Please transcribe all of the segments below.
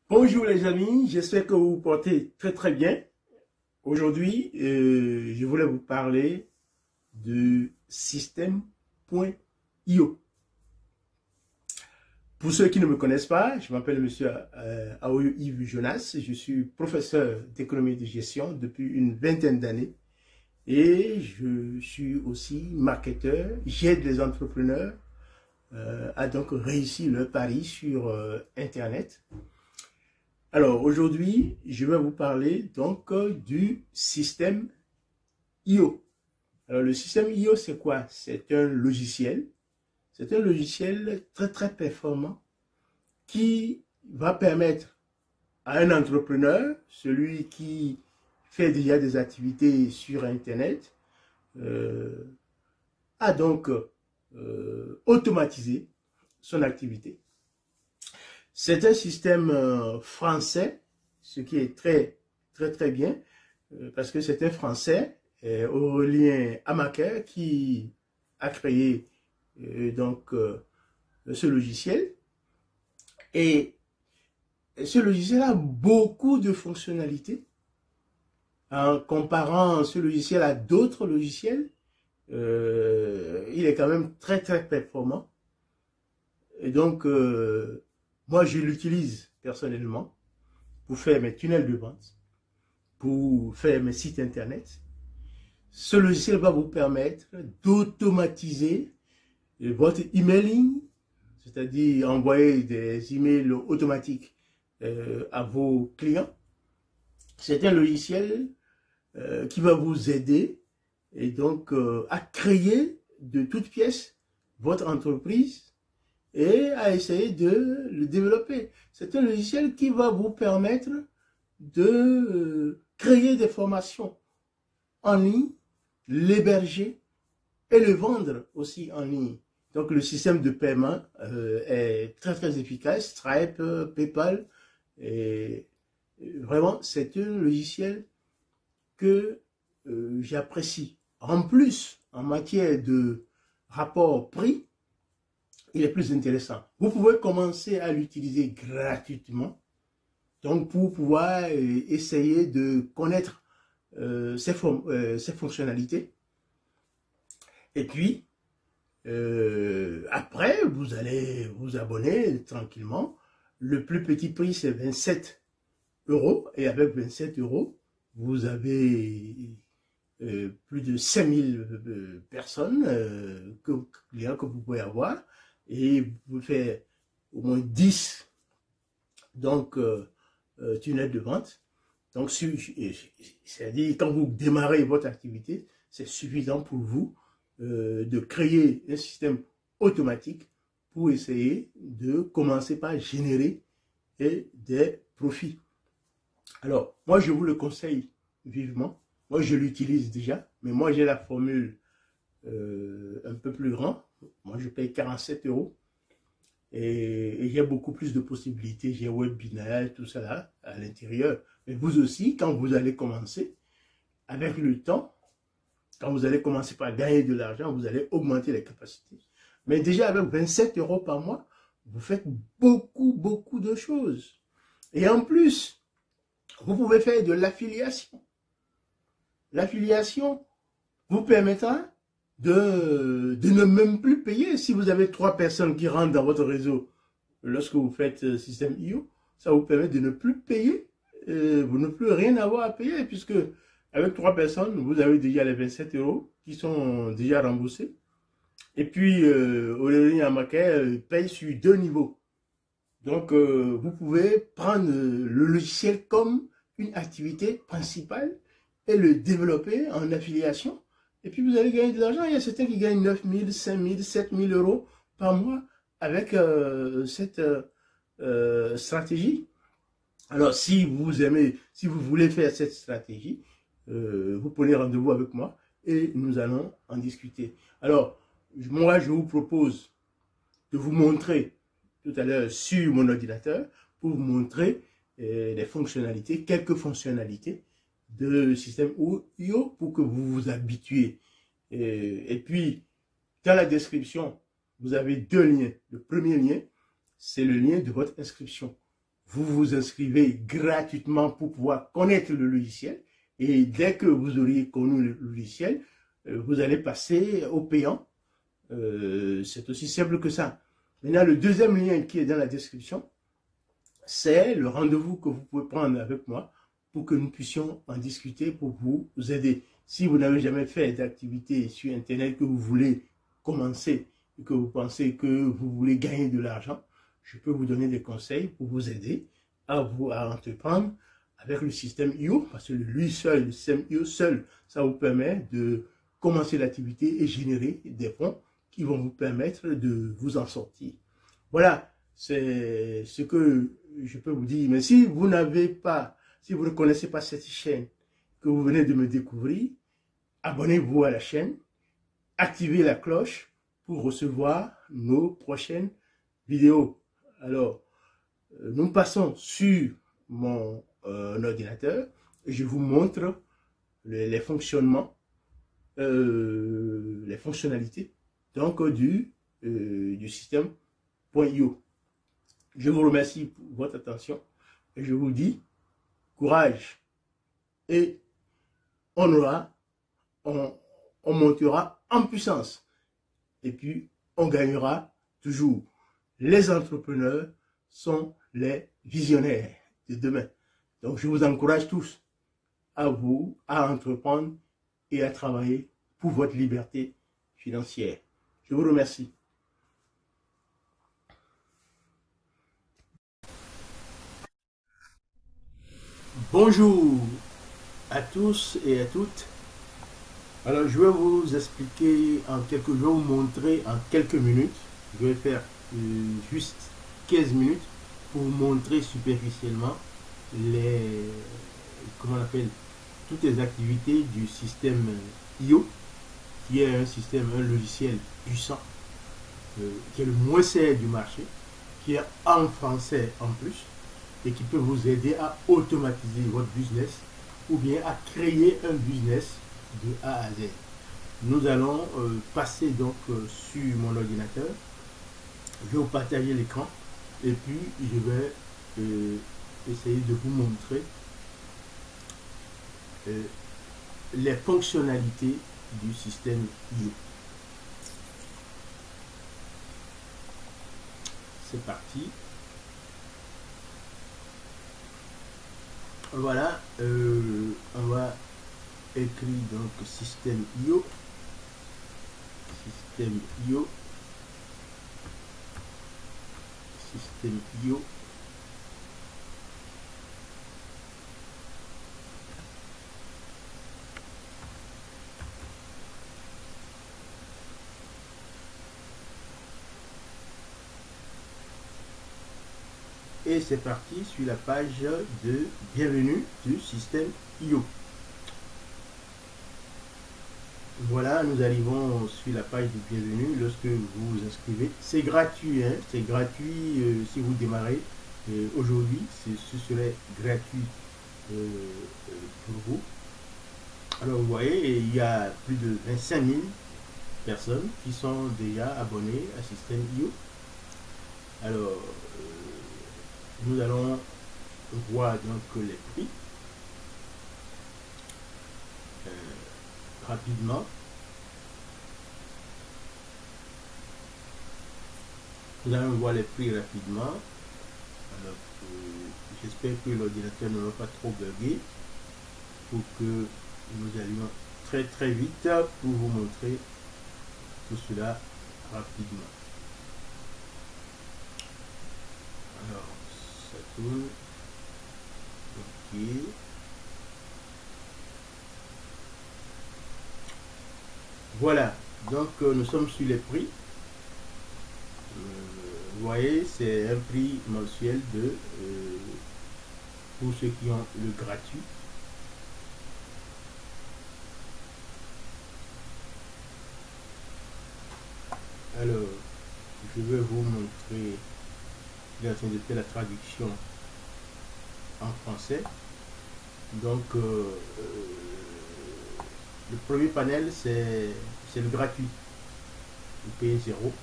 Bonjour les amis, j'espère que vous vous portez très bien. Aujourd'hui, je voulais vous parler de système.io. Pour ceux qui ne me connaissent pas, je m'appelle Monsieur Aoyo Yves Jonas, je suis professeur d'économie de gestion depuis une vingtaine d'années et je suis aussi marketeur, j'aide les entrepreneurs à donc réussir leur pari sur Internet. Alors aujourd'hui, je vais vous parler donc du système IO. Alors le système IO, c'est quoi? C'est un logiciel. C'est un logiciel très performant qui va permettre à un entrepreneur, celui qui fait déjà des activités sur Internet, à donc automatiser son activité. C'est un système français, ce qui est très bien, parce que c'est un Français, Aurélien Amaker, qui a créé ce logiciel. Et ce logiciel a beaucoup de fonctionnalités. En comparant ce logiciel à d'autres logiciels, il est quand même très performant. Et donc, moi, je l'utilise personnellement pour faire mes tunnels de vente, pour faire mes sites internet. Ce logiciel va vous permettre d'automatiser votre emailing, c'est-à-dire envoyer des emails automatiques à vos clients. C'est un logiciel qui va vous aider et donc à créer de toutes pièces votre entreprise et à essayer de le développer. C'est un logiciel qui va vous permettre de créer des formations en ligne, l'héberger et le vendre aussi en ligne. Donc le système de paiement est très efficace, Stripe, PayPal, et vraiment c'est un logiciel que j'apprécie. En plus, en matière de rapport prix, il est plus intéressant. Vous pouvez commencer à l'utiliser gratuitement, donc pour pouvoir essayer de connaître ses fonctionnalités. Et puis, après, vous allez vous abonner tranquillement. Le plus petit prix, c'est 27 €. Et avec 27 €, vous avez plus de 5000 personnes, clients que vous pouvez avoir. Et vous faites au moins 10 donc tunnels de vente. Donc c'est-à-dire quand vous démarrez votre activité, c'est suffisant pour vous de créer un système automatique pour essayer de commencer par générer des profits. Alors moi je vous le conseille vivement. Moi je l'utilise déjà, mais moi j'ai la formule un peu plus grande. Moi, je paye 47 € et j'ai beaucoup plus de possibilités. J'ai webinaire, tout ça là, à l'intérieur. Mais vous aussi, quand vous allez commencer, avec le temps, quand vous allez commencer par gagner de l'argent, vous allez augmenter les capacités. Mais déjà, avec 27 € par mois, vous faites beaucoup de choses. Et en plus, vous pouvez faire de l'affiliation. L'affiliation vous permettra de ne même plus payer. Si vous avez 3 personnes qui rentrent dans votre réseau lorsque vous faites système IO, ça vous permet de ne plus payer, vous ne plus rien avoir à payer, puisque avec 3 personnes, vous avez déjà les 27 € qui sont déjà remboursés. Et puis, Aurélien Amaker paye sur 2 niveaux. Donc, vous pouvez prendre le logiciel comme une activité principale et le développer en affiliation. Et puis vous allez gagner de l'argent. Il y a certains qui gagnent 9 000, 5 000, 7 000 € par mois avec cette stratégie. Alors si vous aimez, si vous voulez faire cette stratégie, vous prenez rendez-vous avec moi et nous allons en discuter. Alors moi je vous propose de vous montrer tout à l'heure sur mon ordinateur pour vous montrer les fonctionnalités, quelques fonctionnalités de système IO pour que vous vous habituez. Et puis, dans la description, vous avez 2 liens. Le premier lien, c'est le lien de votre inscription. vous vous inscrivez gratuitement pour pouvoir connaître le logiciel. Et dès que vous auriez connu le logiciel, vous allez passer au payant. C'est aussi simple que ça. Maintenant, le deuxième lien qui est dans la description, c'est le rendez-vous que vous pouvez prendre avec moi pour que nous puissions en discuter pour vous aider. Si vous n'avez jamais fait d'activité sur Internet, que vous voulez commencer et que vous pensez que vous voulez gagner de l'argent, je peux vous donner des conseils pour vous aider à entreprendre avec le système IO, parce que lui seul, le système IO seul, ça vous permet de commencer l'activité et générer des fonds qui vont vous permettre de vous en sortir. Voilà, c'est ce que je peux vous dire. Mais si vous n'avez pas, si vous ne connaissez pas cette chaîne que vous venez de me découvrir, abonnez-vous à la chaîne, activez la cloche pour recevoir nos prochaines vidéos. Alors, nous passons sur mon ordinateur et je vous montre les fonctionnements, les fonctionnalités donc du système .io. Je vous remercie pour votre attention et je vous dis courage et on montera en puissance et puis on gagnera toujours. Les entrepreneurs sont les visionnaires de demain. Donc je vous encourage tous à entreprendre et à travailler pour votre liberté financière. Je vous remercie. Bonjour à tous et à toutes. Alors je vais vous expliquer je vais vous montrer en quelques minutes. Je vais faire juste 15 minutes pour vous montrer superficiellement comment on appelle, toutes les activités du système IO, qui est un logiciel puissant, qui est le moins cher du marché, qui est en français en plus, et qui peut vous aider à automatiser votre business ou bien à créer un business de A à Z. Nous allons passer donc sur mon ordinateur. Je vais vous partager l'écran et puis je vais essayer de vous montrer les fonctionnalités du système IO. C'est parti. Voilà, on va écrire donc système IO. Système IO. Système IO. Et c'est parti sur la page de bienvenue du système IO. Voilà, nous arrivons sur la page de bienvenue lorsque vous vous inscrivez. C'est gratuit, hein, c'est gratuit si vous démarrez aujourd'hui. Ce serait gratuit pour vous. Alors vous voyez, il y a plus de 25 000 personnes qui sont déjà abonnées à Système IO. Alors, nous allons voir donc les prix rapidement. Nous allons voir les prix rapidement. Alors, j'espère que l'ordinateur ne va pas trop bugger pour que nous allions très vite pour vous montrer tout cela rapidement. Alors, ça tourne. Ok. Voilà. Donc, nous sommes sur les prix. Vous voyez, c'est un prix mensuel de pour ceux qui ont le gratuit. Alors, je vais vous montrer. Je vais de faire la traduction en français. Donc, le premier panel, c'est le gratuit. Vous payez 0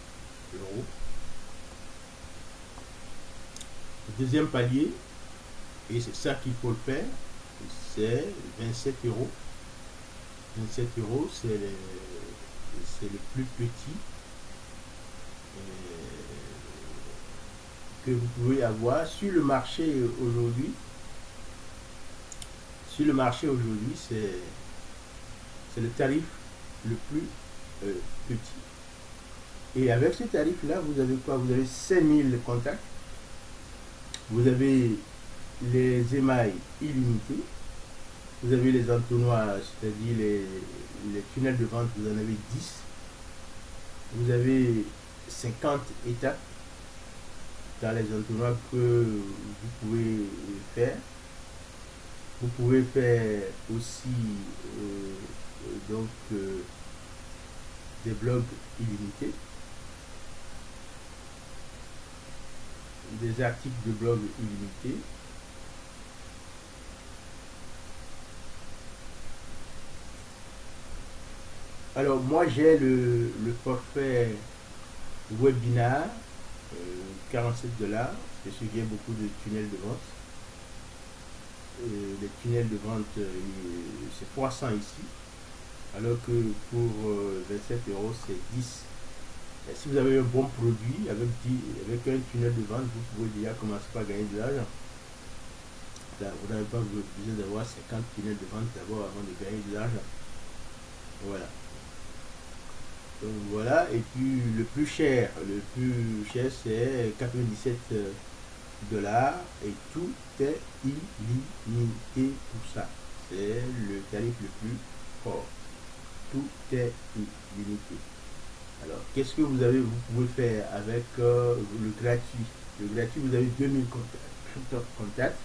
€. Le deuxième palier, et c'est ça qu'il faut le faire, c'est 27 euros. 27 euros, c'est le plus petit que vous pouvez avoir sur le marché aujourd'hui. Sur le marché aujourd'hui, c'est le tarif le plus petit. Et avec ce tarif-là, vous avez quoi? Vous avez 5000 contacts. Vous avez les émails illimités. Vous avez les entonnoirs, c'est-à-dire les tunnels de vente, vous en avez 10. Vous avez 50 étapes dans les entonnoirs que vous pouvez faire. Vous pouvez faire aussi des blogs illimités, des articles de blog illimités. Alors moi j'ai le forfait webinar, 47 $, parce que j'ai beaucoup de tunnels de vente. Les tunnels de vente, c'est 300 ici, alors que pour 27 euros c'est 10. Et si vous avez un bon produit avec un tunnel de vente, vous pouvez déjà commencer par gagner de l'argent. Vous n'avez pas besoin d'avoir 50 tunnels de vente d'abord avant de gagner de l'argent. Voilà. Donc voilà, et puis le plus cher c'est 97 $, et tout est illimité pour ça. C'est le tarif le plus fort. Tout est illimité. Alors, qu'est-ce que vous pouvez faire avec le gratuit? Le gratuit, vous avez 2000 contacts.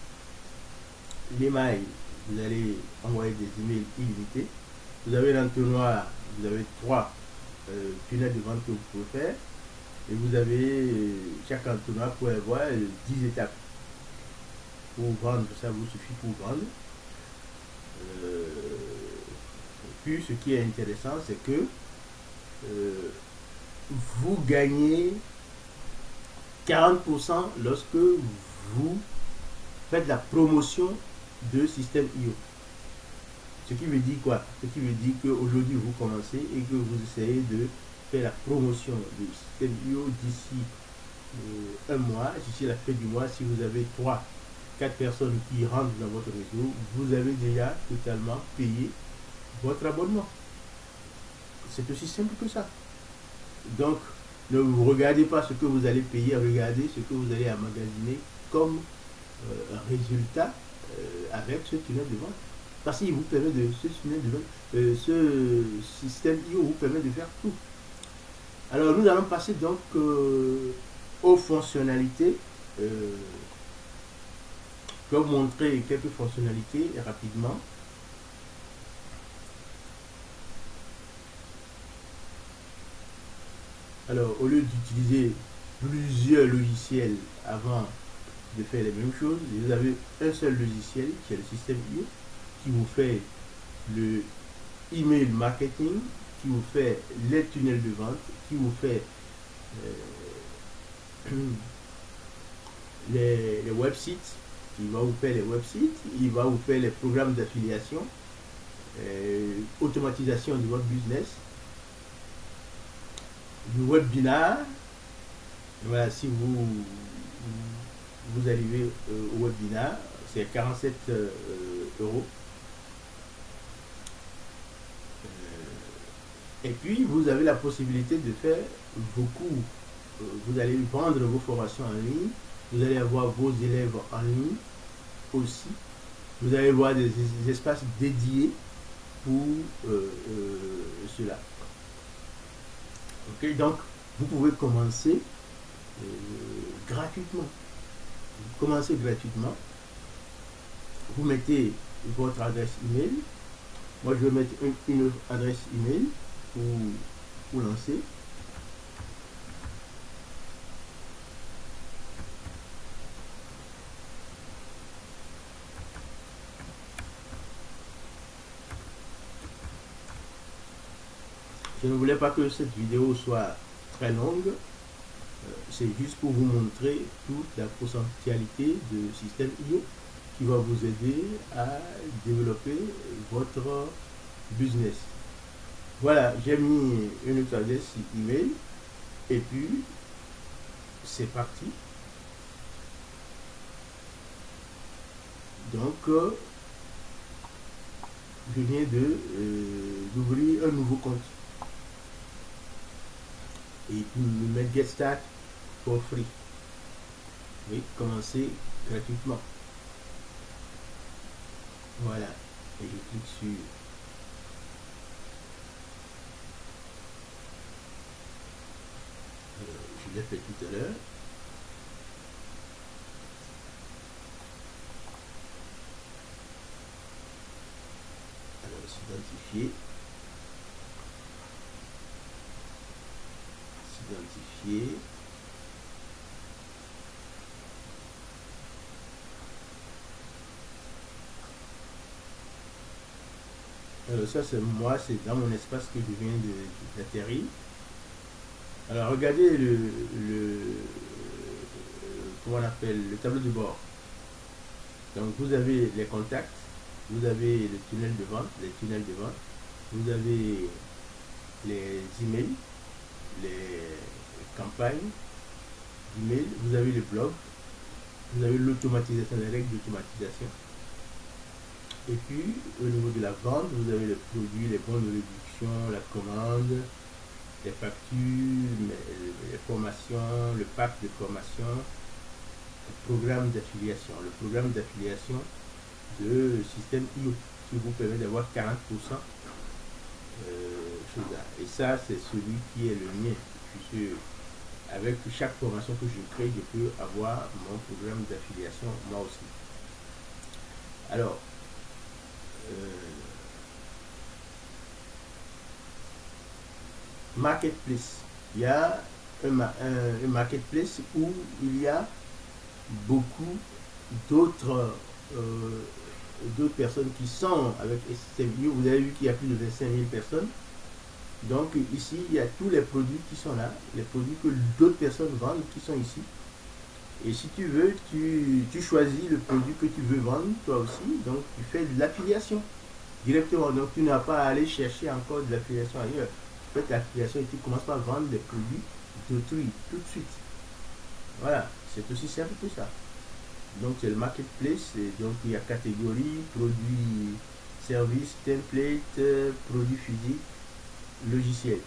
L'email, vous allez envoyer des emails illimités. Vous avez l'entonnoir, vous avez 3 tunnels de vente que vous pouvez faire. Et vous avez chaque entonnoir pour avoir 10 étapes. Pour vendre, ça vous suffit pour vendre. Et puis, ce qui est intéressant, c'est que vous gagnez 40% lorsque vous faites la promotion de Systeme.io. Ce qui veut dire quoi? Ce qui veut dire qu'aujourd'hui vous commencez et que vous essayez de faire la promotion de Systeme.io d'ici un mois, d'ici la fin du mois. Si vous avez 3-4 personnes qui rentrent dans votre réseau, vous avez déjà totalement payé votre abonnement. C'est aussi simple que ça. Donc, ne vous regardez pas ce que vous allez payer, regardez ce que vous allez emmagasiner comme résultat avec ce tunnel de vente. Parce qu'il vous permet ce tunnel de vente, ce Systeme.io vous permet de faire tout. Alors, nous allons passer donc aux fonctionnalités. Je vais vous montrer quelques fonctionnalités rapidement. Alors, au lieu d'utiliser plusieurs logiciels avant de faire les mêmes choses, vous avez un seul logiciel qui est le Systeme.io, qui vous fait le email marketing, qui vous fait les tunnels de vente, qui vous fait les websites, il va vous faire les websites, il va vous faire les programmes d'affiliation, automatisation de votre business, le webinar. Voilà, si vous arrivez au webinar, c'est 47 €. Et puis vous avez la possibilité de faire beaucoup. Vous allez vendre vos formations en ligne, vous allez avoir vos élèves en ligne aussi. Vous allez avoir des espaces dédiés pour cela. Ok, donc vous pouvez commencer gratuitement. Vous commencez gratuitement. Vous mettez votre adresse email. Moi, je vais mettre une adresse email pour lancer. Je ne voulais pas que cette vidéo soit très longue. C'est juste pour vous montrer toute la potentialité de système IO qui va vous aider à développer votre business. Voilà, j'ai mis une autre adresse email et puis c'est parti. Donc, je viens d'ouvrir un nouveau compte. Et puis, me mettre Get Start for free. Oui, commencer gratuitement. Voilà. Et je clique sur je l'ai fait tout à l'heure. Alors, s'identifier. S'identifier. Alors, ça, c'est moi, c'est dans mon espace que je viens d'atterrir. Alors, regardez comment on appelle, le tableau de bord. Donc, vous avez les contacts, vous avez le tunnel de vente, les tunnels de vente, vous avez les emails, les campagnes d'email, vous avez le blog, vous avez l'automatisation, les règles d'automatisation. Et puis, au niveau de la vente, vous avez les produits, les bons de réduction, la commande, les factures, les formations, le pack de formation, le programme d'affiliation. Le programme d'affiliation de système IO qui vous permet d'avoir 40% et ça, c'est celui qui est le mien. Puisque avec chaque formation que je crée, je peux avoir mon programme d'affiliation moi aussi. Alors, marketplace. Il y a un marketplace où il y a beaucoup d'autres personnes qui sont avec STMU. Vous avez vu qu'il y a plus de 25 000 personnes. Donc ici, il y a tous les produits qui sont là, les produits que d'autres personnes vendent qui sont ici. Et si tu veux, tu choisis le produit que tu veux vendre toi aussi. Donc tu fais de l'affiliation directement. Donc tu n'as pas à aller chercher encore de l'affiliation ailleurs. Tu fais l'affiliation et tu commences par vendre des produits d'autrui tout de suite. Voilà, c'est aussi simple que ça. Donc c'est le marketplace, et donc il y a catégorie, produits, services, template, produits physiques, logiciels.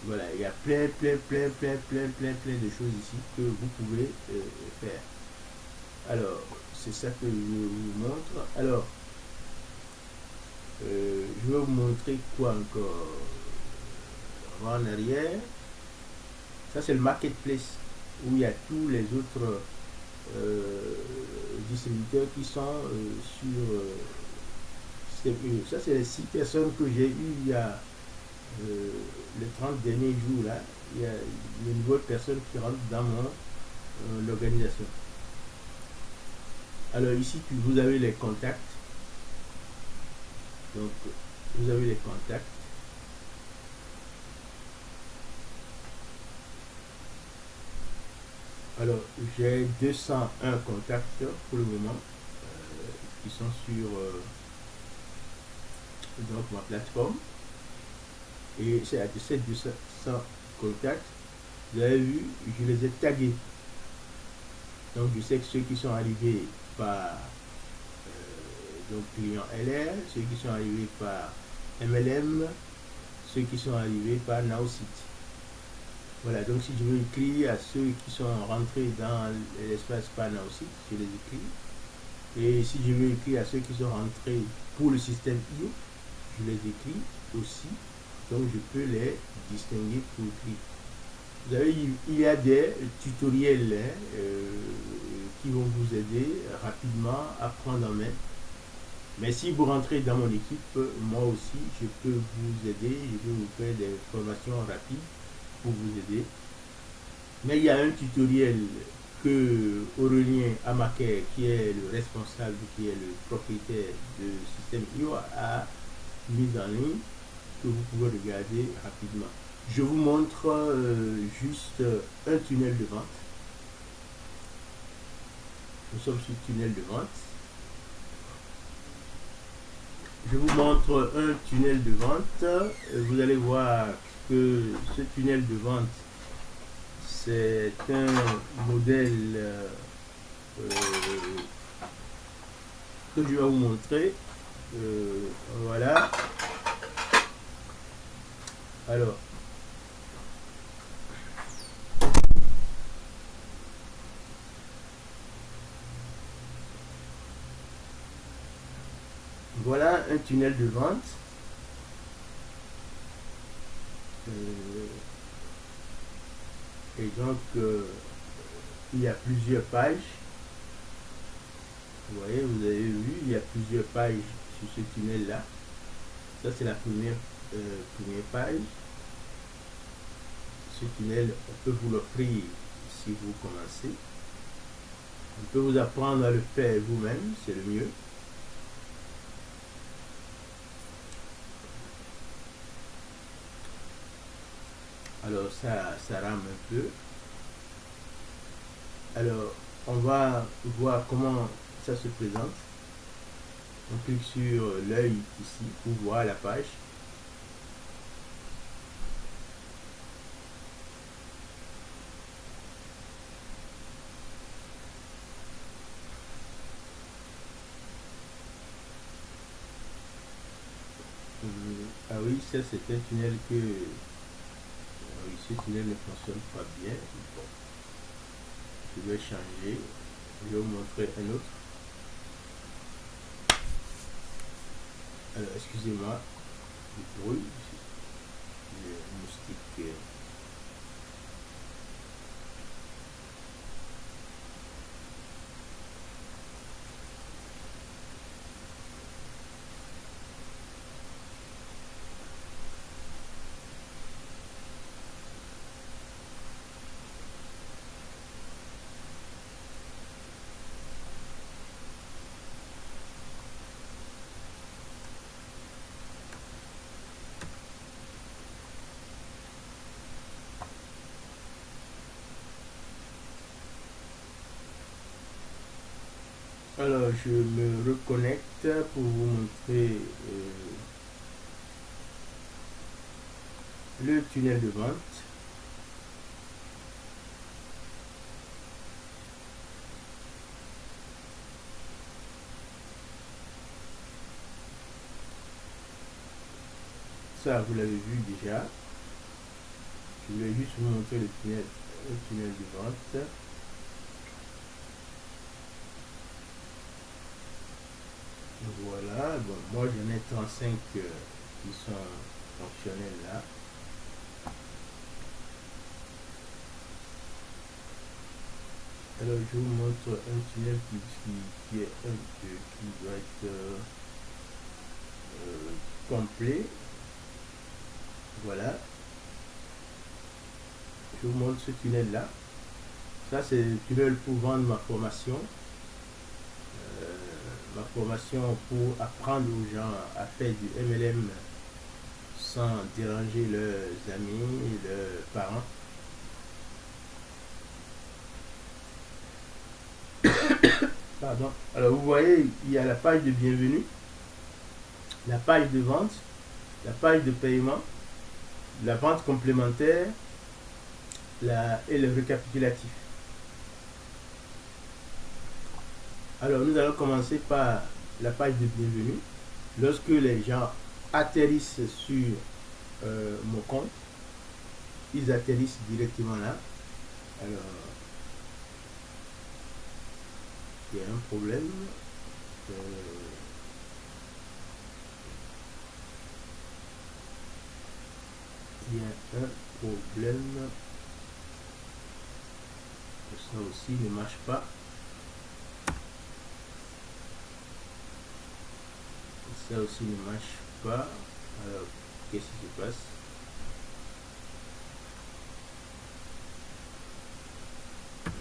Voilà, il y a plein de choses ici que vous pouvez faire. Alors, c'est ça que je vous montre. Alors, je vais vous montrer quoi encore. En arrière, ça c'est le marketplace où il y a tous les autres distributeurs qui sont sur CPU. Ça c'est les 6 personnes que j'ai eues il y a les 30 derniers jours là. Il y a de nouvelles personnes qui rentrent dans l'organisation. Alors ici vous avez les contacts. Donc vous avez les contacts. Alors j'ai 201 contacts pour le moment qui sont sur donc ma plateforme. Et c'est à ces 200 contacts, vous avez vu, je les ai tagués. Donc je sais que ceux qui sont arrivés par donc client LR, ceux qui sont arrivés par MLM, ceux qui sont arrivés par Nowsite. Voilà, donc si je veux écrire à ceux qui sont rentrés dans l'espace par Nowsite, je les écris. Et si je veux écrire à ceux qui sont rentrés pour le système IO, je les écris aussi. Donc je peux les distinguer pour écrire. Vous savez, il y a des tutoriels qui vont vous aider rapidement à prendre en main. Mais si vous rentrez dans mon équipe, moi aussi, je peux vous aider. Je peux vous faire des formations rapides pour vous aider. Mais il y a un tutoriel que Aurélien Amaker, qui est le responsable, qui est le propriétaire de système IO, a mis en ligne, que vous pouvez regarder rapidement. je vous montre juste un tunnel de vente. Nous sommes sur tunnel de vente. Je vous montre un tunnel de vente. Vous allez voir que ce tunnel de vente, c'est un modèle que je vais vous montrer. Voilà. Alors, voilà un tunnel de vente. Et donc, il y a plusieurs pages. Vous voyez, vous avez vu, il y a plusieurs pages sur ce tunnel-là. Ça, c'est la première page. Ce tunnel, on peut vous l'offrir si vous commencez. On peut vous apprendre à le faire vous-même, c'est le mieux. Alors, ça rame un peu. Alors, on va voir comment ça se présente. On clique sur l'œil ici pour voir la page. Ah oui, ça c'est un tunnel que... oui, ce tunnel ne fonctionne pas bien. Bon, je vais changer. Je vais vous montrer un autre. Alors, excusez-moi du bruit. Le moustique. Alors, je me reconnecte pour vous montrer le tunnel de vente. Ça, vous l'avez vu déjà. Je voulais juste vous montrer le tunnel de vente. Voilà, bon, moi j'en ai 35 qui sont fonctionnels là. Alors je vous montre un tunnel qui est qui doit être complet. Voilà. Je vous montre ce tunnel là. Ça c'est le tunnel pour vendre ma formation. Ma formation pour apprendre aux gens à faire du MLM sans déranger leurs amis, leurs parents. Pardon. Alors vous voyez, il y a la page de bienvenue, la page de vente, la page de paiement, la vente complémentaire et le récapitulatif. Alors nous allons commencer par la page de bienvenue. Lorsque les gens atterrissent sur mon compte, ils atterrissent directement là. Alors, il y a un problème. Il y a un problème. Ça aussi ne marche pas. Ça aussi ne marche pas. Alors, qu'est-ce qui se passe?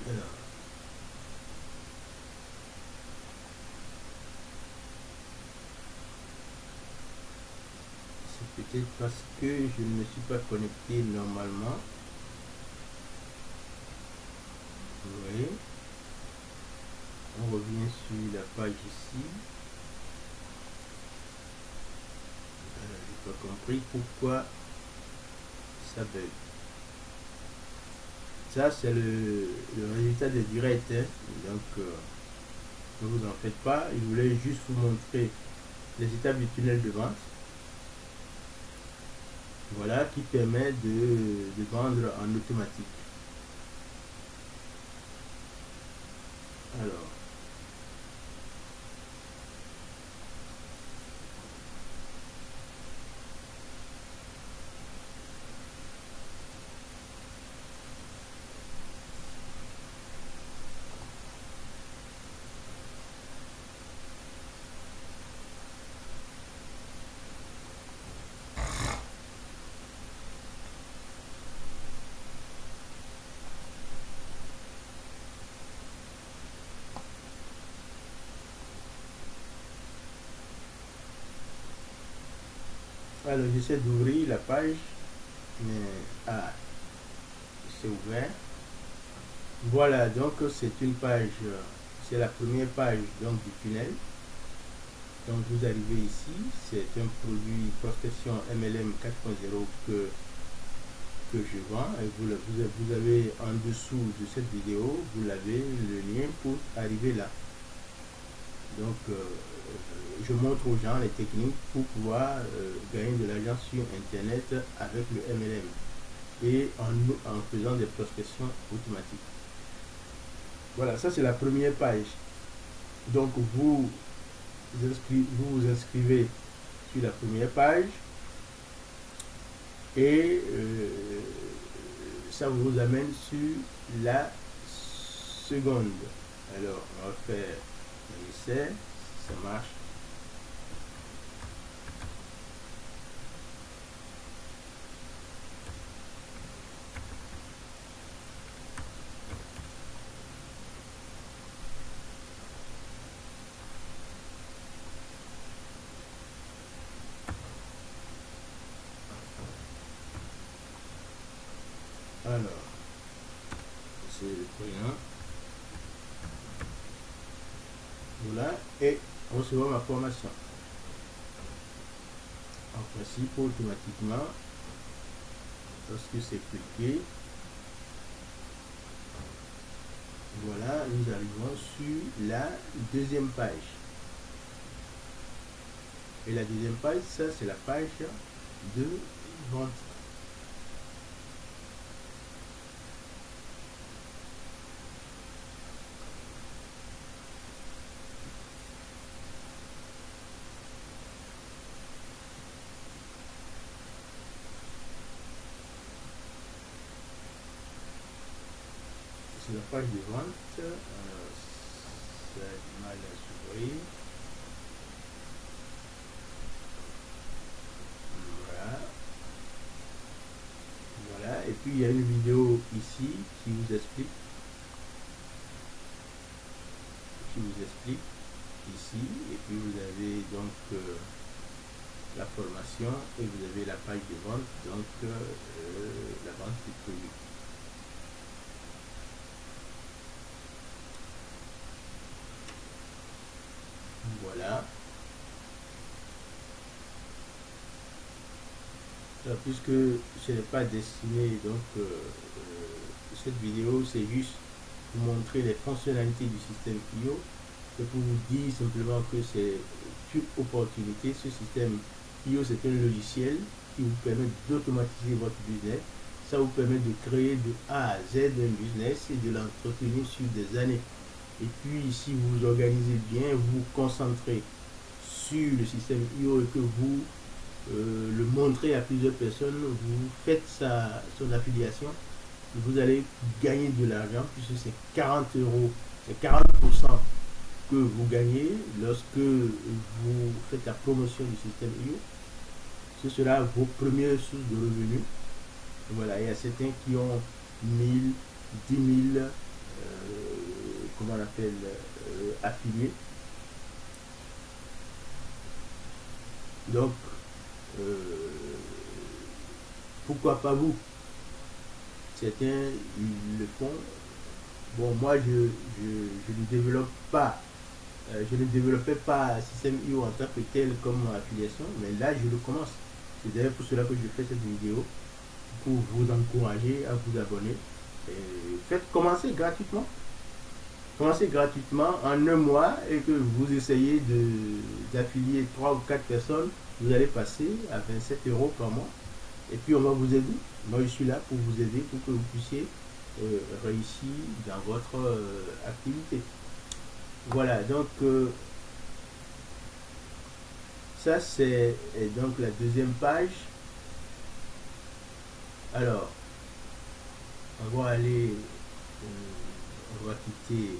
Alors, ce peut-être parce que je ne me suis pas connecté normalement. Vous voyez, on revient sur la page ici. J'ai pas compris pourquoi ça bug. Ça c'est le résultat des directs, hein. Donc ne vous en faites pas, je voulais juste vous montrer les étapes du tunnel de vente. Voilà, qui permet de vendre en automatique. Alors, j'essaie d'ouvrir la page, mais c'est ouvert. Voilà, donc c'est une page, c'est la première page donc du tunnel. Donc vous arrivez ici, c'est un produit prospection MLM 4.0 que je vends, et vous avez en dessous de cette vidéo, vous avez le lien pour arriver là. Donc je montre aux gens les techniques pour pouvoir gagner de l'argent sur internet avec le MLM et en faisant des prospections automatiques. Voilà, ça c'est la première page. Donc vous vous inscrivez sur la première page et ça vous amène sur la seconde. Alors on va faire un essai, si ça marche. Alors, c'est le prénom. Voilà, et recevoir ma formation. En principe, automatiquement, lorsque c'est cliqué, voilà, nous arrivons sur la deuxième page. Et la deuxième page, ça c'est la page de vente. C'est la page de vente. Ça a du mal à s'ouvrir. Voilà. Voilà. Et puis il y a une vidéo ici qui vous explique. Ici. Et puis vous avez donc la formation et vous avez la page de vente. Donc la vente du produit. Voilà. Puisque ce n'est pas destiné, donc cette vidéo c'est juste pour montrer les fonctionnalités du système IO et pour vous dire simplement que c'est une opportunité. Ce système IO, c'est un logiciel qui vous permet d'automatiser votre business. Ça vous permet de créer de A à Z un business et de l'entretenir sur des années. Et puis si vous vous organisez bien, vous vous concentrez sur le système IO et que vous le montrez à plusieurs personnes, vous faites son affiliation, vous allez gagner de l'argent puisque c'est 40 euros, c'est 40% que vous gagnez lorsque vous faites la promotion du système IO. Ce sera vos premières sources de revenus. Voilà, il y a certains qui ont 1000, 10 000, comment on appelle, affiliés. Donc, pourquoi pas vous? Certains ils le font. Bon, moi je ne développe pas, je ne développais pas Système.io en tant que tel comme affiliation, mais là je le commence. C'est d'ailleurs pour cela que je fais cette vidéo, pour vous encourager à vous abonner. Faites commencer gratuitement. Commencez gratuitement en un mois et que vous essayez d'affilier 3 ou 4 personnes, vous allez passer à 27 € par mois. Et puis on va vous aider. Moi je suis là pour vous aider, pour que vous puissiez réussir dans votre activité. Voilà, donc ça c'est donc la deuxième page. Alors, on va aller, on va quitter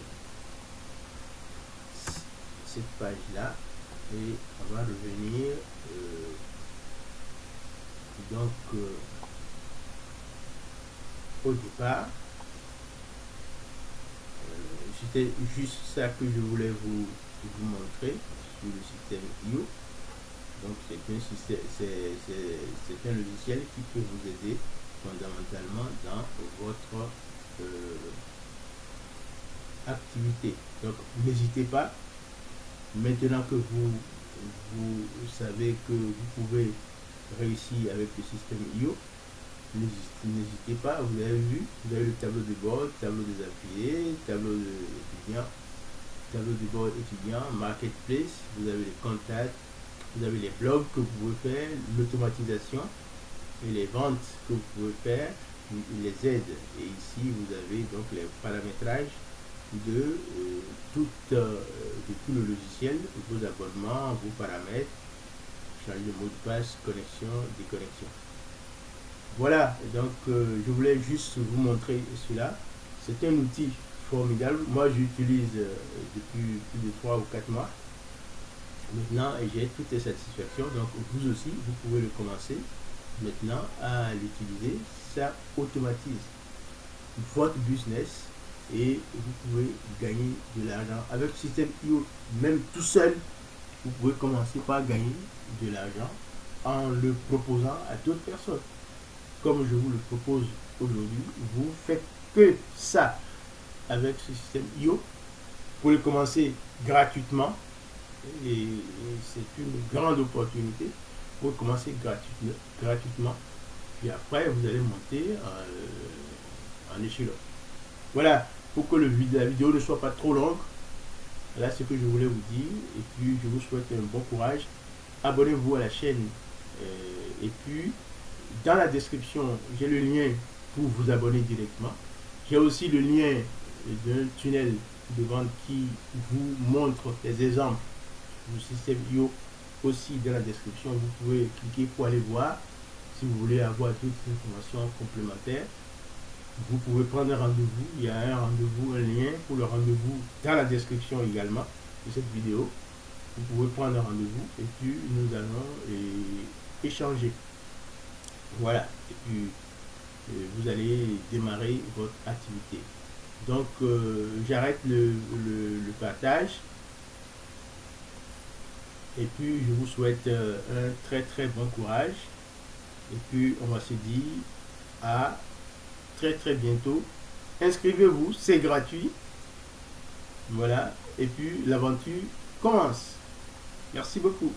cette page là et on va revenir donc au départ. C'était juste ça que je voulais vous montrer sur le Système.io. Donc c'est un logiciel qui peut vous aider fondamentalement dans votre activité. Donc n'hésitez pas, maintenant que vous savez que vous pouvez réussir avec le Système.io, n'hésitez pas, vous avez vu, vous avez le tableau de bord, tableau des affiliés, tableau d'étudiants, tableau de bord étudiant, marketplace, vous avez les contacts, vous avez les blogs que vous pouvez faire, l'automatisation et les ventes que vous pouvez faire, les aides. Et ici, vous avez donc les paramétrages de tout le logiciel, vos abonnements, vos paramètres, changer de mot de passe, connexion, déconnexion. Voilà, donc je voulais juste vous montrer cela. C'est un outil formidable. Moi, j'utilise depuis plus de 3 ou 4 mois. Maintenant, j'ai toutes les satisfactions. Donc, vous aussi, vous pouvez le commencer maintenant à l'utiliser. Ça automatise votre business et vous pouvez gagner de l'argent. Avec le Système.io, même tout seul, vous pouvez commencer par gagner de l'argent en le proposant à d'autres personnes. Comme je vous le propose aujourd'hui, vous faites que ça avec ce Système.io. Vous pouvez commencer gratuitement et c'est une grande opportunité pour commencer gratuitement. Puis après, vous allez monter en échelon. Voilà, pour que la vidéo ne soit pas trop longue, voilà ce que je voulais vous dire. Et puis, je vous souhaite un bon courage. Abonnez-vous à la chaîne. Et puis, dans la description, j'ai le lien pour vous abonner directement. J'ai aussi le lien d'un tunnel de vente qui vous montre les exemples du Système.io aussi dans la description. Vous pouvez cliquer pour aller voir. Si vous voulez avoir toutes les informations complémentaires, vous pouvez prendre un rendez-vous. Il y a un rendez-vous, un lien pour le rendez-vous dans la description également de cette vidéo. Vous pouvez prendre un rendez-vous et puis nous allons échanger. Voilà, et puis vous allez démarrer votre activité. Donc j'arrête le partage et puis je vous souhaite un très très bon courage et puis on va se dire à très très bientôt. Inscrivez-vous, c'est gratuit. Voilà, et puis l'aventure commence. Merci beaucoup.